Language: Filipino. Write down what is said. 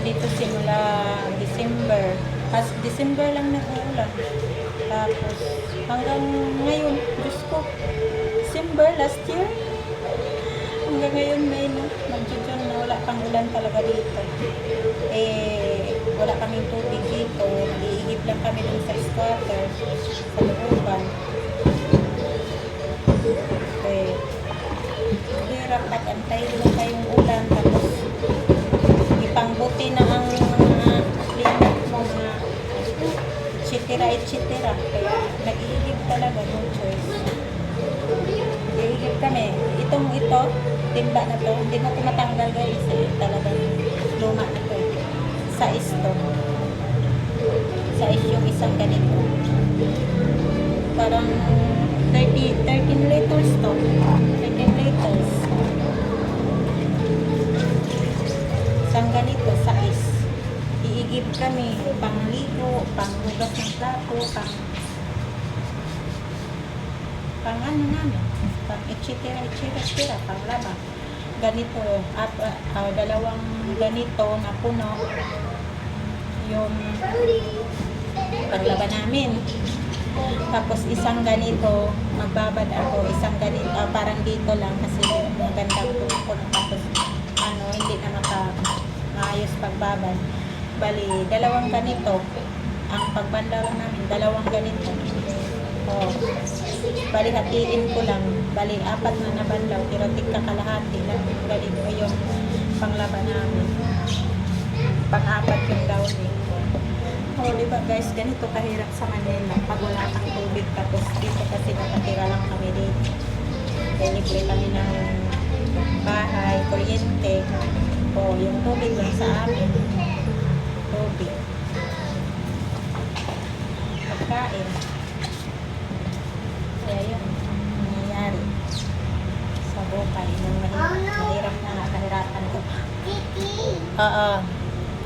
dito simula December. December lang nag-uulan. Tapos hanggang ngayon, Diyos ko, December last year. Hanggang ngayon May na, mag-June na wala pang ulan talaga dito. Wala kaming tubig dito. Iigib lang kami dun sa squatter, sa looban. Hirap mag-antay lang tayong ulan. Tapos ipangbuti na ang limit mo na etc. Kaya nag-iigib talaga, no choice. Nag-iigib kami. Ito, timba na to, hindi na ito matanggal guys. Talagang luma na to. Sais to. Sais yung isang ganito. Parang 13 liters to. 13 liters. Isang ganito, sais. Iigib kami, pangligo, panghugas ng plato, pang ano namin, pang etc. Panglaba. Ganito, dalawang ganito na puno yung panglaba namin. Tapos isang ganito, magbabad ako, isang ganito, parang dito lang kasi magandang puno. Tapos hindi na maayos pagbabad. Bali, dalawang ganito. Ang pagbanlaw namin, dalawang ganito. Bali, hatiin ko lang. Bali, 4 na nabanlaw. Pero tigka kalahati lang. Ganito yung panglaba namin. Pang-4 yung downing. Diba guys, ganito kahirap sa Manila. Pag wala kang tubig, tapos dito kasi nakatira lang kami dito. Libre kami ng bahay, kuryente. Yung tubig lang sa amin. Tubig. Pagkain. Kaya yun, nangyayari sa buhay ng mahirap na kahirapan ko. Oo.